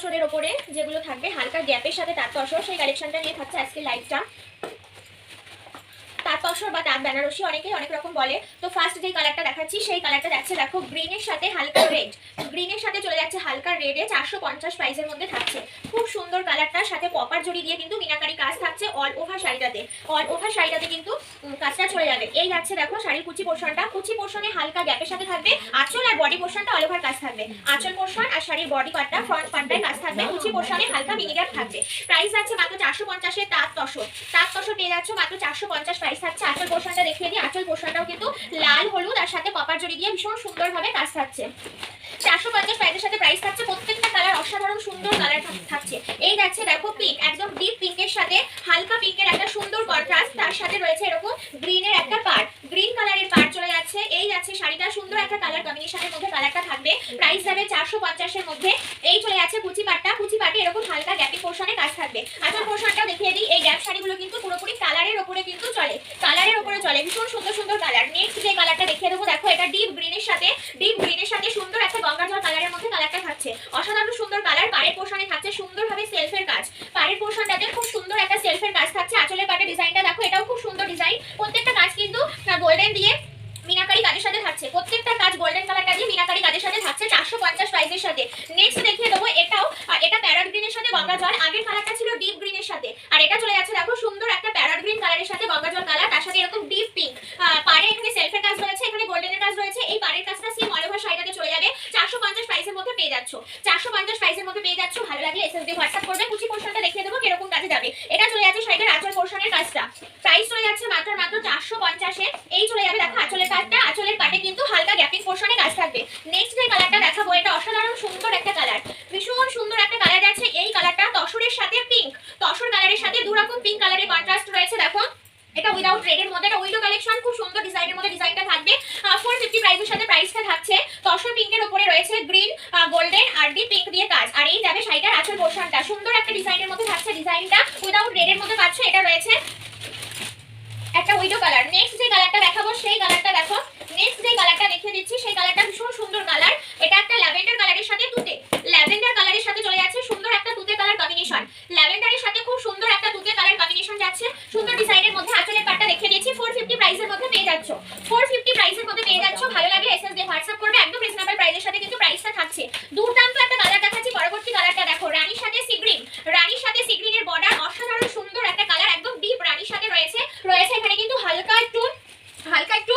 তসরের ওপরে যেগুলো থাকবে হালকা গ্যাপের সাথে তাঁত তসর, সেই কালেকশনটা নিয়ে থাকছে আজকে লাইভটা। তাঁত তসর বা তাঁত বেনারসি অনেকেই অনেক রকম বলে। তো ফার্স্ট যে কালারটা দেখাচ্ছি সেই কালারটা যাচ্ছে দেখো গ্রিনের সাথে হালকা রেড, গ্রিনের সাথে চলে যাচ্ছে হালকা রেডে, 450 প্রাইসের মধ্যে থাকছে। খুব সুন্দর কালারটার সাথে কপার জড়ি দিয়ে কিন্তু মিনাকারি কাজ থাকছে অল ওভার শাড়িটাতে, অল ওভার শাড়িটাতে কিন্তু কাজটা চলে যাবে। এই যাচ্ছে দেখো শাড়ির কুচি পোর্শনটা, কুচি পোর্শনে হালকা গ্যাপের সাথে থাকবে আঁচল আর বডি পোর্শনটা অল ওভার কাজ থাকবে। আঁচল পোর্শন আর শাড়ির বডি পার্টটা ফ্রন্ট পার্টটায় কাজ থাকবে, কুচি পোর্শনে হালকা মিনি গ্যাপ থাকবে। প্রাইস যাচ্ছে মাত্র 450 এর তাঁত তসর, তাঁত তসর পেয়ে যাচ্ছে মাত্র 450 প্রাইস থাকছে। আঁচল পোর্শনটা দেখিয়ে দিই, আঁচল পোর্শনটাও কিন্তু লাল হলুদ আর সাথে কপার জড়ি দিয়ে ভীষণ সুন্দরভাবে কাজ থাকছে। 450 প্রাইসের সাথে প্রাইস থাকছে। প্রত্যেকটা কালার অসাধারণ সুন্দর কালার থাকছে। এই যাচ্ছে দেখো পিঙ্ক, একদম ডিপ পিঙ্কের সাথে হালকা পিঙ্কের একটা সুন্দর কন্ট্রাস্ট, তার সাথে রয়েছে এরকম গ্রিনের একটা পার্ট, গ্রিন কালারের পার্ট চলে যাচ্ছে। এই যাচ্ছে শাড়িটা সুন্দর একটা কালার কম্বিনেশনের মধ্যে কালারটা থাকবে। প্রাইস যাবে 450 এর মধ্যে। এই চলে যাচ্ছে কুচি পাটটা, কুচি পাটে এরকম হালকা গ্যাপিং পোর্শনে কাজ থাকবে। আঁচল পোর্শনটাও দেখিয়ে দিই, এই গ্যাপ শাড়িগুলো কিন্তু পুরোপুরি কালারের উপরে কিন্তু চলে, কালারের উপরে চলে, ভীষণ সুন্দর সুন্দর কালার। নেক্সট যে কালারটা দেখিয়ে দেবো দেখো, এটা ডিপ গ্রিনের সাথে সুন্দর একটা গঙ্গা জল কালারের মধ্যে কালারটা থাকছে, অসাধারণ সুন্দর কালার। পাড়ের পোর্শনে থাকছে সুন্দরভাবে সেলফের কাজ, পাড়ের পোর্শনটাতে খুব সুন্দর একটা সেলফের কাজ থাকছে। আঁচলের পাটে ডিজাইনটা দেখো, এটাও খুব সুন্দর ডিজাইন। প্রত্যেকটা কাজ কিন্তু গোল্ডেন দিয়ে মিনাকারি কাজের সাথে থাকছে, প্রত্যেকটা কাজ গোল্ডেন কালারটা দিয়ে মিনাকারি কাজের সাথে থাকছে 450 প্রাইসের সাথে। নেক্সট দেখিয়ে দেবো, এটা প্যারট গ্রিনের সাথে গঙ্গা জল, আগের কালারটা ছিল ডিপ গ্রিনের সাথে, আর এটা চলে যাচ্ছে দেখো সুন্দর একটা প্যারট গ্রিন কালারের সাথে গঙ্গা জল কালার, তার সাথে এরকম ডিপ পিঙ্ক। পাড়ে এখানে সেলফের কাজ রয়েছে, এখানে গোল্ডেনের কাজ রয়েছে। এই পাড়ের কাজটা সেম অল ওভার শাড়িটাতে চলে যাবে। 450 প্রাইসের মধ্যে পেয়ে যাচ্ছ, 450 প্রাইসের মধ্যে পেয়ে যাচ্ছ। ভালো লাগলে এসএসডি হোয়াটসঅ্যাপ করবে। কুচি পোর্শনটা দেখিয়ে দেবো কিরকম কাজে যাবে। এটা চলে যাচ্ছে শাড়িটার আঁচল পোর্শনের কাজটা, প্রাইস চলে যাচ্ছে মাত্র 450 এ। এই চলে যাবে দেখো আঁচলের কাজটা, আঁচলের পাটে কিন্তু হালকা গ্যাপিং পোর্শনে কাজ থাকবে। নেক্সট যে কালারটা দেখাবো, এটা অসাধারণ সুন্দর একটা কালার, ভীষণ সুন্দর একটা কালার যাচ্ছে। এই কালারটা তসরের সাথে পিঙ্ক, তসর কালারের সাথে দুরকম পিঙ্ক কালারের কন্ট্রাস্ট রয়েছে দেখো। এটা উইদাউট রেডের মধ্যে, এটা উইডো কালেকশন, খুব সুন্দর ডিজাইনের মধ্যে ডিজাইনটা থাকবে। 450 প্রাইসের সাথে প্রাইসটা থাকছে। তসর পিঙ্কের উপরে রয়েছে গ্রিন, গোল্ডেন আর ডিপ পিঙ্ক দিয়ে কাজ। আর এই যাবে শাড়িটার আঁচল পোর্শনটা, সুন্দর একটা ডিজাইনের মধ্যে থাকছে। ডিজাইনটা উইদাউট রেডের মধ্যে পাচ্ছ। এটা রয়েছে একটা উইডো কালার। নেক্সট যে কালারটা দেখাবো সেই কালারটা দেখো, নেক্সট যে কালারটা দেখিয়ে দিচ্ছি সেই কালারটা ভীষণ সুন্দর কালার। এটা একটা ল্যাভেন্ডার কালারের সাথে তুতে, ল্যাভেন্ডার কালারের সাথে চলে যাচ্ছে সুন্দর একটা তুতে কালার কম্বিনেশন। ল্যাভেন্ডারের সাথে খুব সুন্দর একটা তুতে কালার কম্বিনেশন যাচ্ছে, সুন্দর ডিজাইনের মধ্যে। আঁচলের পাটটা দেখিয়ে দিয়েছি। 450 প্রাইসের মধ্যে পেয়ে যাচ্ছ, 450 প্রাইসের মধ্যে পেয়ে যাচ্ছ। ভালো লাগে এসএসডি হোয়াটসঅ্যাপ করবে, একদম রিজনেবল প্রাইসের সাথে কিন্তু প্রাইসটা থাকছে। দুর্দান্ত একটা কালার দেখাচ্ছি। পরবর্তী কালারটা দেখো, রানীর সাথে সি গ্রিন, রানীর সাথে সি গ্রিনের বর্ডার, অসাধারণ সুন্দর একটা কালার, একদম ডিপ রানীর সাথে রয়েছে এখানে কিন্তু হালকা একটু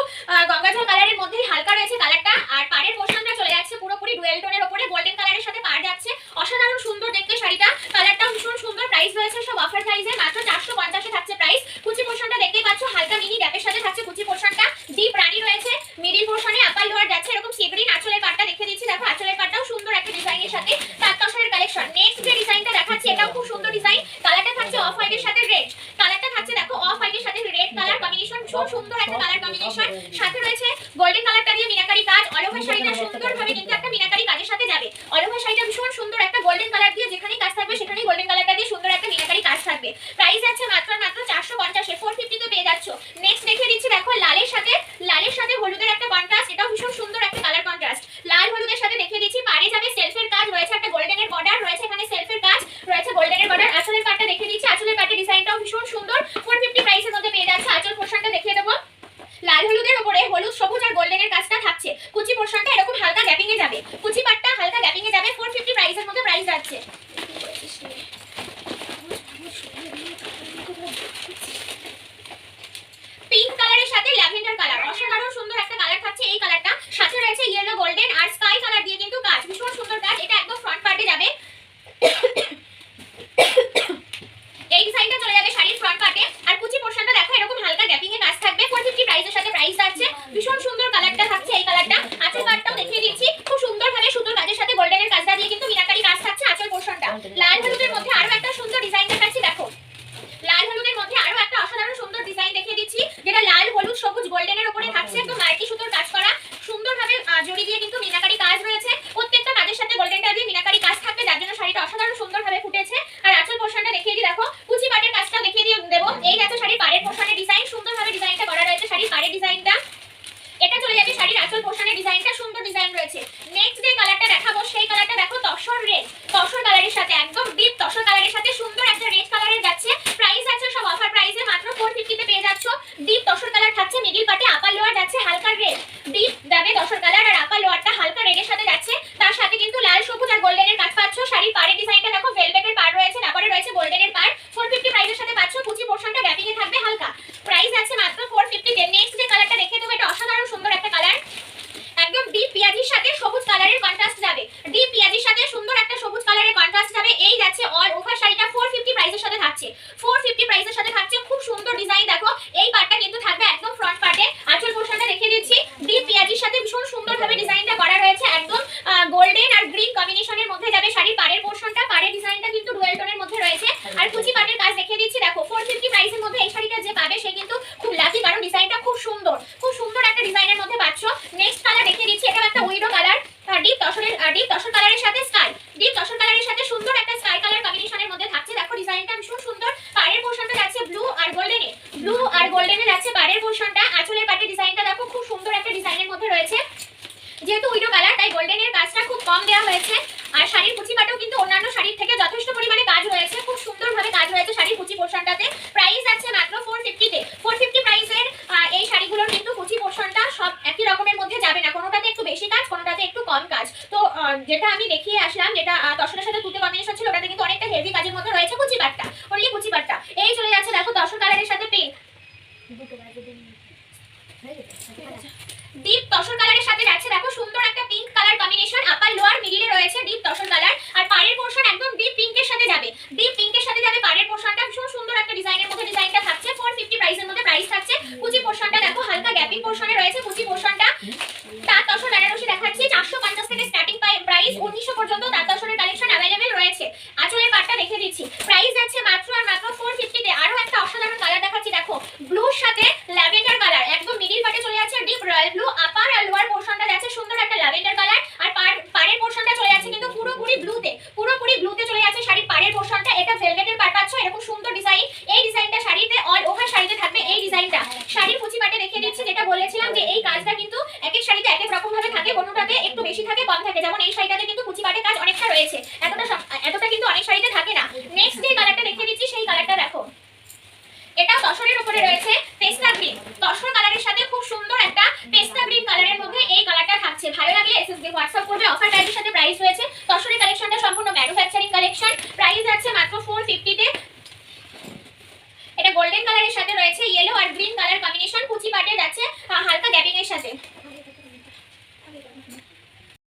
গঙ্গা জল কালারের মধ্যেই হালকা রয়েছে কালারটা। আর পাড়ের পোর্শনটা চলে যাচ্ছে পুরোপুরি ডুয়েল টোনের উপরে, গোল্ডেন কালারের সাথে পাড় যাচ্ছে, অসাধারণ সুন্দর দেখতে শাড়িটা। কালারটাও ভীষণ সুন্দর। প্রাইস রয়েছে সব অফার প্রাইসে, মাত্র 450 এ থাকছে প্রাইস। কুচি পোর্শনটা দেখতেই পাচ্ছ, হালকা মিনি গ্যাপের সাথে থাকছে কুচি পোর্শনটা। ডিপ রানী রয়েছে, মিডিল পোর্শনে আপার লোয়ার যাচ্ছে এরকম সি গ্রিন। আঁচলের পাটটা দেখিয়ে দিচ্ছি দেখো, আঁচলের পাটটাও সুন্দর একটা ডিজাইনের সাথে তাঁত তসরের কালেকশন। নেক্সট যে ডিজাইনটা দেখাচ্ছি, এটাও খুব সুন্দর ডিজাইন। কালারটা থাকছে অফ হোয়াইটের সাথে রেড, কালারটা থাকছে দেখো অফ হোয়াইটের সাথে রেড কালার কম্বিনেশন, ভীষণ সুন্দর একটা কালার কম্বিনেশন। সাথে রয়েছে গোল্ডেন কালারটা দিয়ে মিনাকারি কাজ। অল ওভার শাড়িটা সুন্দরভাবে কিন্তু একটা মিনাকারি কাজের সাথে যাবে। অল ওভার শাড়িটা ভীষণ সুন্দর একটা গোল্ডেন কালার দিয়ে, যেখানেই কাজ থাকবে সেখানেই গোল্ডেন কালারটা দিয়ে সুন্দর একটা মিনাকারি কাজ থাকবে। প্রাইস আছে মাত্র 450 এ। 450 তে পেয়ে যাচ্ছ। নেক্সট দেখিয়ে দিচ্ছি দেখো, লালের সাথে হলুদের একটা কন্ট্রাস্ট, এটাও ভীষণ সুন্দর একটা কালার কন্ট্রাস্ট। লাল হলুদের সাথে দেখিয়ে দিচ্ছি। পাড়ে যাবে সেলফের কাজ রয়েছে, একটা গোল্ডেনের বর্ডার রয়েছে, এখানে সেলফের কাজ রয়েছে, গোল্ডেনের বর্ডার। আঁচলের পাটটা দেখিয়ে দিচ্ছি, আঁচলের পাটের ডিজাইনটাও ভীষণ সুন্দর। 450 প্রাইসের মধ্যে পেয়ে যাচ্ছে। আঁচল পোর্শনটা দেখিয়ে দেবো, লাল হলুদের উপরে হলুদ সবুজ আর গোল্ডেনের কাজটা থাকছে। কুচি পোর্শনটা এরকম হালকা গ্যাপিং এ যাবে, কুচি পাটটা হালকা গ্যাপিং এ যাবে। 450 প্রাইসের মধ্যে প্রাইস যাচ্ছে। পিঙ্ক কালারের সাথে ল্যাভেন্ডার কালার, অসাধারণ সুন্দর একটা কালার থাকছে এই কালারটা। সাথে রয়েছে ইয়েলো, গোল্ডেন আর স্কাই কালার দিয়ে কিন্তু কাজ, ভীষণ সুন্দর কাজ। এটা একদম ফ্রন্ট পার্টে যাবে। এই ডিজাইনটা চলে যাবে শাড়ির ফ্রন্ট পার্টে। আর কুচি পোর্শনটা দেখো এরকম হালকা গ্যাপিং এ কাজ থাকবে। 450 প্রাইসের সাথে প্রাইস যাচ্ছে। ভীষণ সুন্দর কালারটা থাকছে এই কালারটা। আঁচল পাটটাও দেখিয়ে দিচ্ছি, খুব সুন্দরভাবে সুন্দর কাজের সাথে গোল্ডেনের কাজটা দিয়ে কিন্তু মিনাকারি কাজ থাকছে আঁচল পোর্শনটা। লাল হলুদের মধ্যে আরো একটা সুন্দর ডিজাইন দেখাচ্ছি দেখো, লাল হলুদের মধ্যে আরো একটা অসাধারণ সুন্দর ডিজাইন দেখিয়ে দিচ্ছি, যেটা লাল হলুদ সবুজ গোল্ডেনের উপরে থাকছে। একদম মাল্টি সুতোর কাজ করা, সুন্দরভাবে জড়ি দিয়ে কিন্তু মিনাকারি কাজ রয়েছে। প্রত্যেকটা কাজের সাথে গোল্ডেনটা দিয়ে মিনাকারি কাজ থাকবে, যার জন্য শাড়িটা অসাধারণ সুন্দরভাবে ফুটেছে। আর আঁচল পোর্শনটা দেখিয়ে দিই দেখো, কুচি পাটের কাজটা দেখিয়ে দিয়ে দেবো। এই যাচ্ছে শাড়ির পাড়ের পোর্শনের ডিজাইন, সুন্দরভাবে ডিজাইনটা করা রয়েছে শাড়ির পাড়ের ডিজাইনটা। এটা চলে যাবে শাড়ির আঁচল পোর্শনের ডিজাইনটা, সুন্দর ডিজাইন রয়েছে। নেক্সট যে কালারটা দেখাবো সেই কালারটা দেখো, তসর রেড, তসর কালারের কালারের সাথে, একদম ডিপ তসর কালারের সাথে সুন্দর একটা রেড কালারের যাচ্ছে। প্রাইস আছে সব অফার প্রাইসে, মাত্র 450 তে পেয়ে যাচ্ছ। ডিপ তসর কালার থাকছে, মিডিল পার্টে আপার লোয়ার যাচ্ছে হালকা রেড, ডিপ যাবে তসর কালার আর আপার লোয়ারটা হালকা রেডের সাথে যাচ্ছে। তার সাথে কিন্তু লাল সবুজ আর গোল্ডেনের কাজ পাচ্ছ। শাড়ির পাড়ের ডিজাইনটা দেখো, ভেলভেটের পাড় রয়েছে, তারপরে রয়েছে গোল্ডেনের পাড়। 450 প্রাইসের সাথে পাচ্ছ। কুচি পোরশনটা গ্যাপিং এ থাকবে হালকা। প্রাইস আছে মাত্র 450 তে। নেক্সট যে কালারটা দেখে দেবো, এটা অসাধারণ সুন্দর একটা কালার, একদম ডিপ পেঁয়াজির সাথে সবুজ কালারের কন্ট্রাস্ট যাবে। ডিপ পেঁয়াজির সাথে সুন্দর একটা সবুজ কালারের কন্ট্রাস্ট যাবে। এই যাচ্ছে অল ওভার শাড়িটা 450 প্রাইসের সাথে থাকছে। 450 প্রাইসের সাথে থাকছে। খুব সুন্দর ডিজাইন দেখো। এই পার্টটা কিন্তু থাকবে একদম ফ্রন্ট পার্টে। আঁচল পোরশনটা দেখিয়ে দিচ্ছি। ডিপ পেঁয়াজির সাথে ভীষণ সুন্দরভাবে ডিজাইনটা করা রয়েছে, একদম গোল্ডেন আর গ্রিন কম্বিনেশনের মধ্যে যাবে শাড়ির পাড়ের পোরশনটা। পাড়ের ডিজাইনটা কিন্তু ডুয়েল টোনের মধ্যে রয়েছে। আর কুচি পাটের কাজ দেখিয়ে দিচ্ছি দেখো। 450 প্রাইসের মধ্যে এই শাড়িটা যে পাবে সে কিন্তু খুব লাকি, কারণ ডিজাইনটা খুব সুন্দর, খুব সুন্দর একটা ডিজাইনের মধ্যে পাচ্ছ। নেক্সট কালার দেখিয়ে দিচ্ছি, এটা একটা উইডো কালার, ডিপ তসর কালারের সাথে স্কাই, ডিপ তসর কালারের সাথে সুন্দর একটা স্কাই কালার কম্বিনেশনের মধ্যে থাকছে। দেখো ডিজাইনটা ভীষণ সুন্দর। পাড়ের পোরশনটা যাচ্ছে ব্লু আর গোল্ডেনে, ব্লু আর গোল্ডেনে যাচ্ছে পাড়ের পোরশনটা। আঁচলের পাটে ডিজাইনটা দেখো, খুব সুন্দর একটা ডিজাইনের মধ্যে রয়েছে। যেহেতু উইডো কালার তাই গোল্ডেনের কাজটা খুব কম দেওয়া হয়েছে। আর শাড়ির কুচি পাটেও কিন্তু অন্যান্য শাড়ির থেকে যথেষ্ট পরিমাণে কাজ রয়েছে, খুব সুন্দরভাবে কাজ রয়েছে শাড়ির কুচি পোরশনটাতে। প্রাইস আছে মাত্র 450 তে। 450 প্রাইসের এই শাড়িগুলোর কিন্তু কুচি পোরশনটা সব একই রকমের মধ্যে যাবে না, কোনোটাতে একটু বেশি কাজ, কোনোটাতে একটু কম কাজ। তো যেটা আমি দেখিয়ে আসলাম, যেটা তসরের সাথে তুতে কম্বিনেশন ছিল, ওটাতে কিন্তু অনেকটা হেভি কাজের মধ্যে রয়েছে কুচি পাটটা, অনলি কুচি পাটটা। এই চলে যাচ্ছে দেখো তসর কালারের সাথে পিঙ্ক, ডিপ তসর কালারের সাথে যাচ্ছে দেখো সুন্দর একটা pink colour combination. Upper lower মিডিলে রয়েছে ডিপ তসর কালার, আর পাড়ের পোরশন একদম ডিপ পিঙ্কের সাথে যাবে, ডিপ পিঙ্কের সাথে যাবে পাড়ের পোরশনটা। ভীষণ সুন্দর একটা ডিজাইনের মধ্যে ডিজাইনটা থাকছে। 450 প্রাইসের মধ্যে প্রাইস থাকছে। কুচি পোরশনটা দেখো হালকা গ্যাপিং পোরশনে রয়েছে কুচি পোরশনটা। তাঁত তসর বেনারসি দেখাচ্ছি, 450 থেকে স্টার্টিং প্রাইস, 1900 পর্যন্ত তাঁত তসরের কালেকশন अवेलेबल রয়েছে। আঁচলের পাটটা দেখে দিচ্ছি, প্রাইস যাচ্ছে মাত্র আর মাত্র 450 তে। আরো একটা অসাধারণ কালার দেখাচ্ছি দেখো, ব্লুর সাথে ল্যাভেন্ডার কালার, একদম মিডিল পাটে চলে যাচ্ছে ডিপ রয়্যাল ব্লু, আপার আর লোয়ার পোরশনটা যাচ্ছে সুন্দর একটা ল্যাভেন্ডার কালার। আর পাড়ের পোরশনটা চলে যাচ্ছে কিন্তু পুরোপুরি ব্লুতে চলে যাচ্ছে শাড়ির পাড়ের পোরশনটা। এটা ভেলভেটের পাড় পাচ্ছ, এরকম সুন্দর ডিজাইন। এই ডিজাইনটা শাড়িতে অল ওভার শাড়িতে থাকবে। এই ডিজাইনটা শাড়ির কুচি পাটে দেখিয়ে দিচ্ছি, যেটা বলেছিলাম যে এই কাজটা কিন্তু এক এক শাড়িতে এক এক রকম ভাবে থাকে, কোনোটাতে একটু বেশি থাকে কম থাকে। যেমন এই শাড়িটাতে কিন্তু কুচি পাটের কাজ অনেকটা রয়েছে, এতটা কিন্তু অনেক শাড়িতে থাকে না। নেক্সট যে কালারটা দেখিয়ে দিচ্ছি সেই কালারটা দেখো, এটাও তসরের উপরে রয়েছে পেস্তা গ্রিন, তসর কালারের সাথে খুব সুন্দর একটা পেস্তা গ্রিন কালারের মধ্যে এই কালারটা থাকছে। ভালো লাগলে এসএসডি হোয়াটসঅ্যাপ করবে। অফার প্রাইসের সাথে প্রাইস রয়েছে। তসরের কালেকশনটা সম্পূর্ণ ম্যানুফ্যাকচারিং কালেকশন। প্রাইস আছে মাত্র 450 তে। এটা গোল্ডেন কালারের সাথে রয়েছে ইয়েলো আর গ্রিন কালার কম্বিনেশন। কুচি পাটে যাচ্ছে হালকা গ্যাপিং এর সাথে।